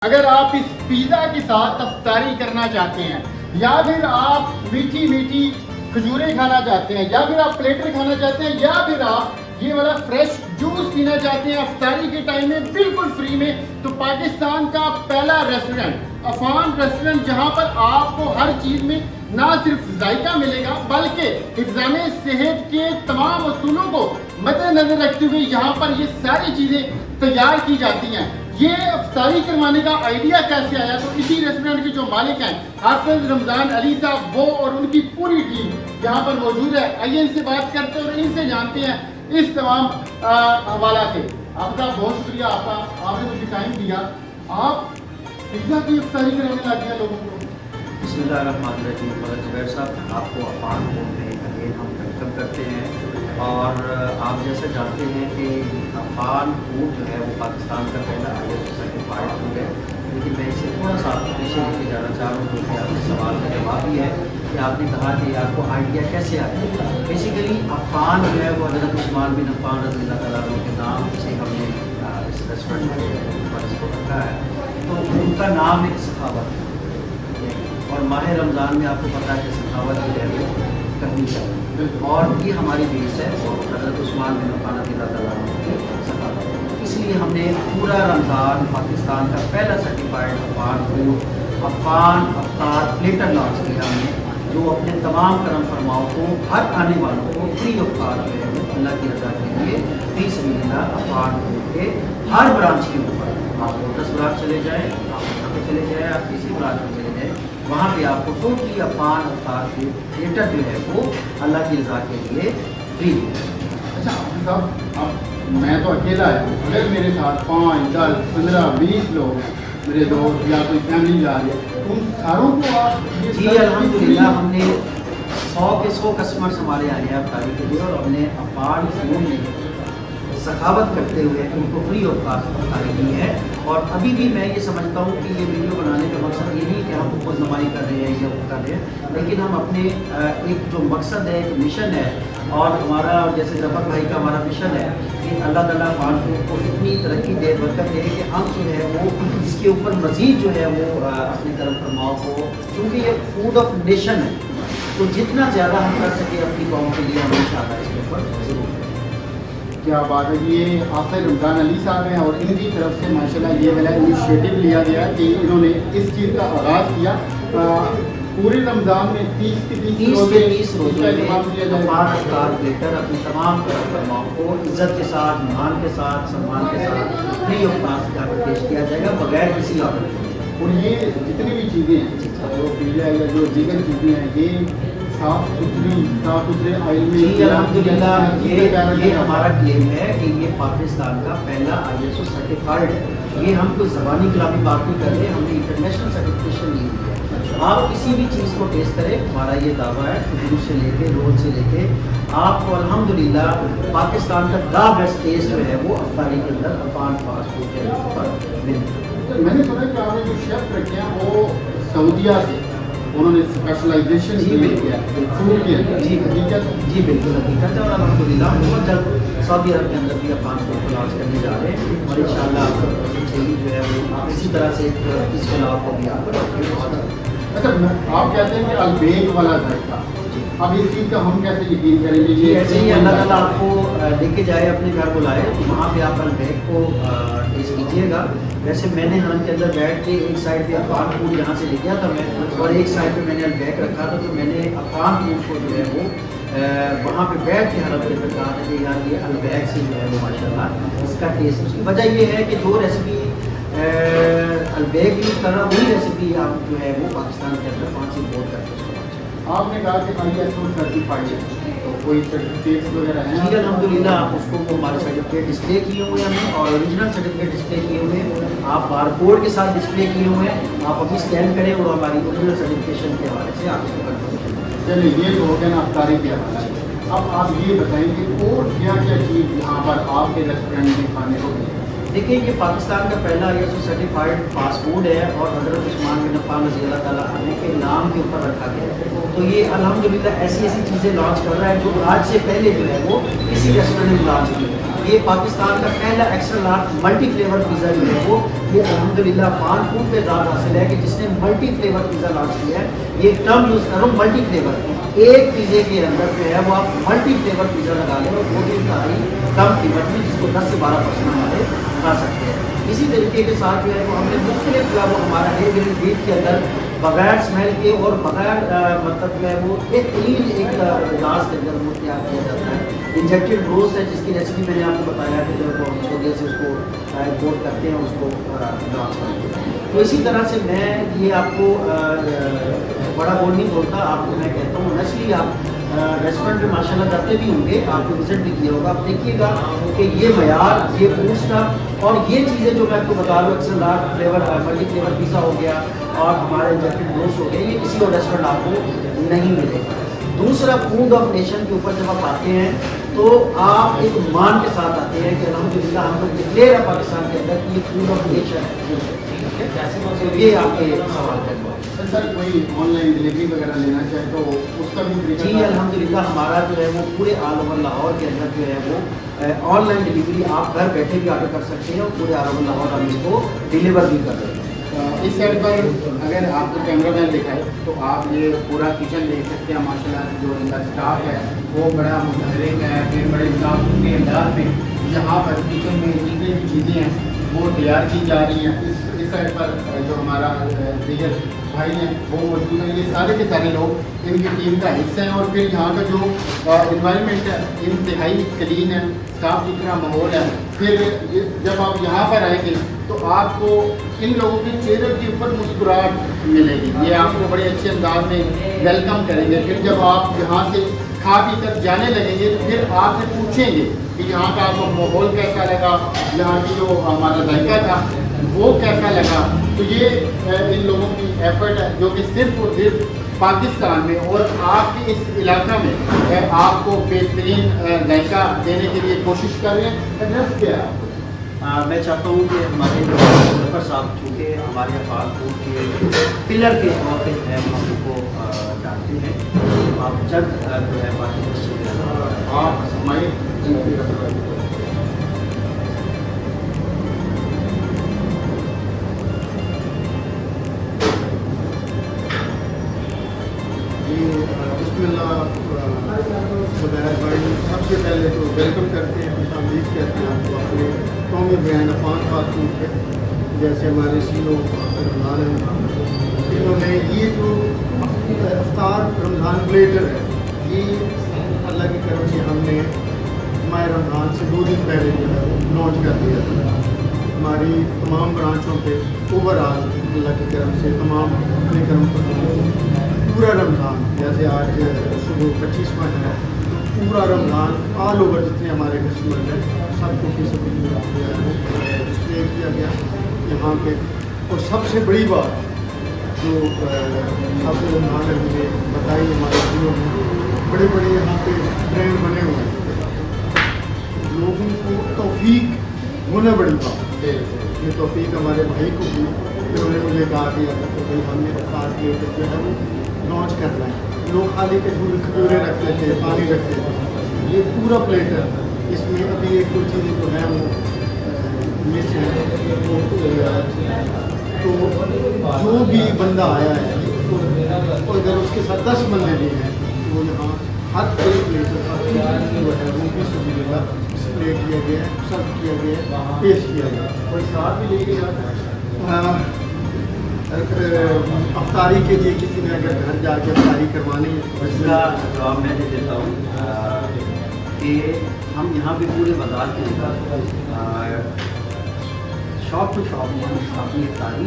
اگر آپ اس پیزا کے ساتھ افطاری کرنا چاہتے ہیں یا پھر آپ میٹھی میٹھی کھجوریں کھانا چاہتے ہیں یا پھر آپ پلیٹر کھانا چاہتے ہیں یا پھر آپ یہ والا فریش جوس پینا چاہتے ہیں افطاری کے ٹائم میں بالکل فری میں، تو پاکستان کا پہلا ریسٹورنٹ عفان ریسٹورنٹ، جہاں پر آپ کو ہر چیز میں نہ صرف ذائقہ ملے گا بلکہ حفظان صحت کے تمام اصولوں کو مد نظر رکھتے ہوئے یہاں پر یہ ساری چیزیں تیار کی جاتی ہیں۔ یہ افطاری کروانے کا آئیڈیا کیسے آیا؟ تو اسی ریسٹورنٹ کے جو مالک ہیں حافظ رمضان علی صاحب، وہ اور ان کی پوری ٹیم یہاں پر موجود ہے۔ آئیے ان سے بات کرتے ہیں اور ان سے جانتے ہیں اس تمام حوالہ سے۔ آپ کا بہت شکریہ، آپ نے مجھے ٹائم دیا۔ آپ پیزا کی افطاری کرانے لگ گیا لوگوں کو؟ بسم اللہ الرحمن الرحیم۔ ملک زبیر صاحب، آپ کو عفان فوڈ میں اگین ہم ویلکم کرتے ہیں، اور آپ جیسے جانتے ہیں کہ عفان فوڈ جو ہے وہ پاکستان کا پہلا ISO سرٹیفائڈ فوڈ ہے، لیکن میں اسے تھوڑا سا پیچھے لے کے جانا چاہ رہا ہوں، کیونکہ آپ کے سوال کا جواب یہ ہے کہ آپ نے کہا کہ آپ کو آئیڈیا کیسے آیا۔ بیسیکلی عفان جو ہے وہ حضرت عثمان بن عفان رضی اللہ تعالیٰ عنہ کے نام سے ہم نے اس ریسٹورنٹ میں اس کو رکھا ہے، تو ان کا نام ایک سخاوت ہے، اور ماہ رمضان میں آپ کو پتہ ہے کہ سخاوت جو ہے وہ کرنی چاہیے، اور یہ ہماری بیس ہے حضرت عثمان بن عفان رضی اللہ تعالیٰ عنہ کی سخاوت۔ اس لیے ہم نے پورا رمضان پاکستان کا پہلا سرٹیفائڈ عفان فوڈ عفان افطار پلیٹر لانچ کیا ہم نے، جو اپنے تمام کرم فرماؤں کو، ہر آنے والوں کو فری آف کاسٹ جو ہے وہ اللہ کی رضا کے لیے فی سبیل اللہ عفان فوڈ کے ہر برانچ کے اوپر، آپ لوٹس برانچ چلے جائیں، آپ یہاں پہ چلے جائیں، آپ کسی برانچ میں چلے جائیں، وہاں پہ آپ کو ٹوٹلی عفان افطار تھیٹر جو ہے وہ اللہ کی رضا کے لیے فری ہے۔ اچھا حافظ صاحب، اب میں تو اکیلا ہے، اگر میرے ساتھ 5 10 15 20 لوگ ہیں، میرے دوست یا کوئی فیملی جا رہی ہے، ان ساروں کو آپ جی الحمدللہ ہم نے 100 کے 100 کسٹمرس ہمارے آئے ہیں افطاری کے لیے، اور ہم نے عفان فوڈ میں سخاوت کرتے ہوئے ان کو فری آف کاسٹ افطاری دی ہے۔ اور ابھی بھی میں یہ سمجھتا ہوں کہ یہ ویڈیو بنانے کا مقصد یہ نہیں کہ ہم خود نمائی کر رہے ہیں یا وہ کر رہے ہیں، لیکن ہم اپنے ایک جو مقصد ہے، ایک مشن ہے، اور ہمارا جیسے ظفر بھائی کا ہمارا مشن ہے کہ اللہ تعالیٰ عفان فوڈ کو اتنی ترقی دے، برکت دے کہ ہم جو ہے وہ اس کے اوپر مزید جو ہے وہ اپنی کرم فرماؤں کو، چونکہ یہ فوڈ آف نیشن ہے، تو جتنا زیادہ ہم کر سکیں اپنی قوم کے لیے ہم انشاءاللہ اس کے اوپر ضرور کریں۔ کیا بات ہے، یہ حافظ رمضان علی صاحب ہیں اور ان کی طرف سے ماشاءاللہ یہ والا انیشیٹو لیا گیا ہے کہ انہوں نے اس چیز کا آغاز کیا۔ پورے رمضان میں 30 کے 30 روزے میں عفان افطار پلیٹر اپنی تمام کرم فرماؤں کو عزت کے ساتھ، مان کے ساتھ، سلمان کے ساتھ فری آف کاسٹ کا پیش کیا جائے گا بغیر کسی آرڈر کے۔ اور یہ جتنی بھی چیزیں ہیں، جو پیزا یا جو دیگر چیزیں ہیں، یہ صاف ستھرے آئل میں۔ جی الحمدللہ یہ ہمارا کلیم ہے کہ یہ پاکستان کا پہلا ISO سرٹیفائڈ ہے۔ یہ ہم کوئی زبانی کلامی بات نہیں کر رہے، ہم نے انٹرنیشنل سرٹیفکیشن لی ہے۔ آپ کسی بھی چیز کو ٹیسٹ کریں، ہمارا یہ دعویٰ ہے، کھجور سے لے کے رول سے لے کے آپ کو الحمدللہ پاکستان کا دا بیسٹ ٹیسٹ جو ہے وہ افطاری کے اندر عفان فاسٹ فوڈ کے اوپر ملتا ہے۔ میں نے سنا کہ آپ نے جو شیف رکھے ہیں وہ سعودیہ سے، انہوں نے اسپیشلائزیشن جی بالکل فوڈ کے اندر۔ جی بالکل حقیقت ہے، اور الحمدللہ ہم بہت جلد سعودی عرب کے اندر بھی عفان فوڈ کو لانچ کرنے جا رہے ہیں، اور انشاءاللہ جو ہے وہ اسی طرح سے اس بلاگ کو بھی آپ کو۔ اچھا، آپ کہتے ہیں کہ البیک والا ذائقہ، اب اس چیز کا ہم کیسے یقین کریں گے؟ جی ایسے ہی اللہ تعالیٰ آپ کو لے کے جائے، اپنے گھر بلائے، وہاں پہ آپ البیک کو ٹیسٹ کیجیے گا۔ ویسے میں نے حرم کے اندر بیٹھ کے ایک سائڈ پہ عفان فوڈ یہاں سے لے گیا تھا میں، اور ایک سائڈ پہ میں نے البیک رکھا تھا، تو میں نے عفان فوڈ کو جو ہے وہ وہاں پہ بیٹھ کے حرم کے اندر کہا تھا کہ یار یہ البیک سے جو ہے وہ ماشاءاللہ اس کا ٹیسٹ، اس کی وجہ یہ ہے کہ جو ریسیپی البیک یوز کرنا وہی ریسیپی آپ جو ہے وہ پاکستان کے اندر 5 امپورٹ کرتے ہیں۔ آپ نے کہا کہ ISO سرٹیفائڈ ہے، تو کوئی سرٹیفکیٹس وغیرہ ہیں؟ جی الحمدللہ اس کو ہمارے سرٹیفکیٹ ڈسپلے کیے ہوئے ہیں، اور اوریجنل سرٹیفکیٹ ڈسپلے کیے ہوئے ہیں، آپ بار کوڈ کے ساتھ ڈسپلے کیے ہوئے ہیں، آپ ابھی اسکین کریں اور ہماری اوریجنل سرٹیفکیشن کے حوالے سے آپ اس کو کنفرم کریں۔ چلیے، یہ تو ہو گیا نا افطاری کے حوالے سے۔ اب آپ یہ بتائیں کہ اور کیا کیا چیز یہاں پر آپ کے ریسٹورینٹ میں کھانے کو ملے؟ دیکھیں یہ پاکستان کا پہلا ISO سرٹیفائڈ فاسٹ فوڈ ہے، اور حضرت عثمان بن عفان رضی اللہ تعالیٰ عنہ کے نام کے اوپر رکھا گیا ہے، تو یہ الحمدللہ ایسی چیزیں لانچ کر رہا ہے جو آج سے پہلے جو ہے وہ کسی ریسٹورینٹ میں لانچ کی ہے۔ یہ پاکستان کا پہلا extra large multi flavour pizza جو ہے وہ یہ الحمدللہ عفان فوڈ پہ اعزاز حاصل ہے کہ جس نے ملٹی فلیور پیزا لانچ کیا ہے. یہ ایک ٹرم یوز کر رہا ہوں ملٹی فلیور. ایک پیزے کے اندر جو ہے وہ آپ ملٹی فلیور پیزا لگا لیں اور وہ بھی انتہائی کم قیمت میں جس کو 10 سے 12% ہمارے کھا سکتے ہیں. اسی طریقے کے ساتھ جو ہے وہ ہم نے مختلف جو ہے وہ ہمارا ہے گرل بیف کے اندر بغیر اسمیل کے اور بغیر مطلب جو ہے وہ ایک کلین ایک انداز کے اندر وہ تیار کیا جاتا ہے. انجیکٹڈ روسٹ ہے جس کی ریسیپی میں نے آپ کو بتایا کہ جو ہے سعودیہ سے اس کو امپورٹ کرتے ہیں اس کو لانچ کرتے ہیں. تو اسی طرح سے میں یہ آپ کو بڑا بول نہیں بولتا, آپ کو میں کہتا ہوں نیچرلی آپ ریسٹورینٹ میں ماشاء اللہ جاتے بھی ہوں گے, آپ نے وزٹ بھی کیا ہوگا, آپ دیکھیے گا کہ یہ معیار, یہ فوڈ اسٹف اور یہ چیزیں جو میں آپ کو بتا رہا ہوں XL large flavour multi flavour pizza ہو گیا اور ہمارے انجیکٹڈ روسٹ ہو گیا, یہ کسی اور ریسٹورینٹ آپ کو نہیں ملے گا. دوسرا فوڈ آف نیشن کے اوپر جب آپ آتے ہیں تو آپ ایک مان کے ساتھ آتے ہیں کہ الحمدللہ ہم لوگ ڈکلیئر ہے پاکستان کے اندر کہ یہ فوڈ آف نیشن ہے. یہ آپ کے سوال کرنا سر کوئی آن لائن ڈلیوری وغیرہ لینا چاہے تو اس کا بھی جی الحمدللہ ہمارا جو ہے وہ پورے آل اوور لاہور کے اندر جو ہے وہ آن لائن ڈلیوری آپ گھر بیٹھے بھی آرڈر کر سکتے ہیں اور پورے آل اوور لاہور ہم اس کو ڈلیور بھی کر رہے ہیں. اس سائڈ پر اگر آپ کو کیمرہ مین دکھائے تو آپ یہ پورا کچن دیکھ سکتے ہیں. ماشاء اللہ جو ان کا اسٹاف ہے وہ بڑا متحرک ہے, پھر بڑے صاف ستھرے انداز میں یہاں پر کچن میں جتنی بھی چیزیں ہیں وہ تیار کی جا رہی ہیں. اس سائڈ پر جو ہمارا دیگر بھائی ہیں وہ موجود ہیں. یہ سارے کے سارے لوگ ان کی ٹیم کا حصہ ہیں. اور پھر یہاں کا جو انوائرمنٹ ہے انتہائی کلین ہے, صاف ستھرا ماحول ہے. پھر جب آپ یہاں پر آئیں گے تو آپ کو ان لوگوں کے چہرے کے اوپر مسکراہٹ ملے گی. یہ آپ کو بڑے اچھے انداز میں ویلکم کریں گے. پھر جب آپ یہاں سے کھا پی کر جانے لگیں گے تو پھر آپ سے پوچھیں گے کہ یہاں کا آپ کو ماحول کیسا لگا, یہاں کی جو ہمارا ذائقہ تھا وہ کیسا لگا. تو یہ ان لوگوں کی ایفرٹ ہے جو کہ صرف اور صرف پاکستان میں اور آپ کے اس علاقہ میں آپ کو بہترین ذائقہ دینے کے لیے کوشش کر رہے ہیں. ایڈریس کیا ہے آپ کو؟ میں چاہتا ہوں کہ ہمارے ظفر صاحب چونکہ ہمارے افعال فوڈ کے پلر کے طور پہ ہے ہم لوگ کو جانتے ہیں, آپ جلد جو ہے باقی آپ ہمارے بسم اللہ سب سے پہلے تو ویلکم کرتے ہیں, خوش آمدید کہتے ہیں آپ کو اپنے قومی برانڈ عفان فاسٹ فوڈ پہ. جیسے ہمارے سینوں رمضان ہیں, انہوں نے یہ جو افطار رمضان پلیٹر ہے یہ اللہ کی کرم سے ہم نے ماہ رمضان سے 2 دن پہلے جو ہے لانچ کر دیا تھا. ہماری تمام برانچوں پہ اوور آل اللہ کی کرم سے تمام اپنے کرم پر پورا رمضان, جیسے آج صبح 25واں ہے, پورا رمضان آل اوور جتنے ہمارے کسٹمر ہیں سب کو ڈسپلے کیا گیا یہاں پہ. اور سب سے بڑی بات جو سب سے رمضان ہے مجھے بتائی ہمارے دنوں میں بڑے بڑے یہاں پہ برانڈ بنے ہوئے ہیں, لوگوں کو توفیق ہونا بڑی بات. یہ توفیق ہمارے بھائی کو بھی, انہوں نے مجھے کہا کہ بھائی ہم نے افطار کے جو ہے وہ لانچ کرنا ہے. لوگ خالی کھجورے رکھتے تھے, پانی رکھتے تھے, یہ پورا پلیٹ ہے. اس میں ابھی ایک دو چیزیں جو ہیں وہ مس ہیں. تو جو بھی بندہ آیا ہے تو اگر اس کے ساتھ 10 بندے بھی ہیں تو وہ یہاں ہر کوئی پلیٹ جو ہے وہ بھی سبھی جگہ ڈسپلے کیا گیا ہے, سرو کیا گیا ہے, پیش کیا گیا ہے. کوئی ساتھ بھی لے کے جاتا ہے افطاری کے لیے کسی نے اگر گھر جا کے افطاری کروانی ہے. اس کا جواب میں دے دیتا ہوں کہ ہم یہاں پہ پورے بازار کے اندر شاپ ٹو شاپ میں ہم اپنی افطاری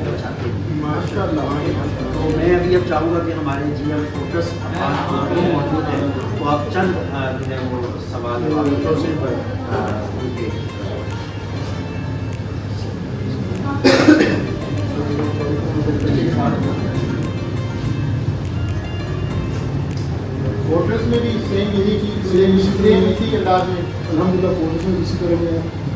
بچاتے ہیں ماشاء اللہ. تو میں ابھی اب چاہوں گا کہ ہمارے جی ایم فوکس موجود ہیں تو آپ چند جو ہے وہ سوال ہوٹلس میں بھی سیم یہی چیز سیم اسی انداز میں الحمد للہ فوٹوز میں اسی طرح میں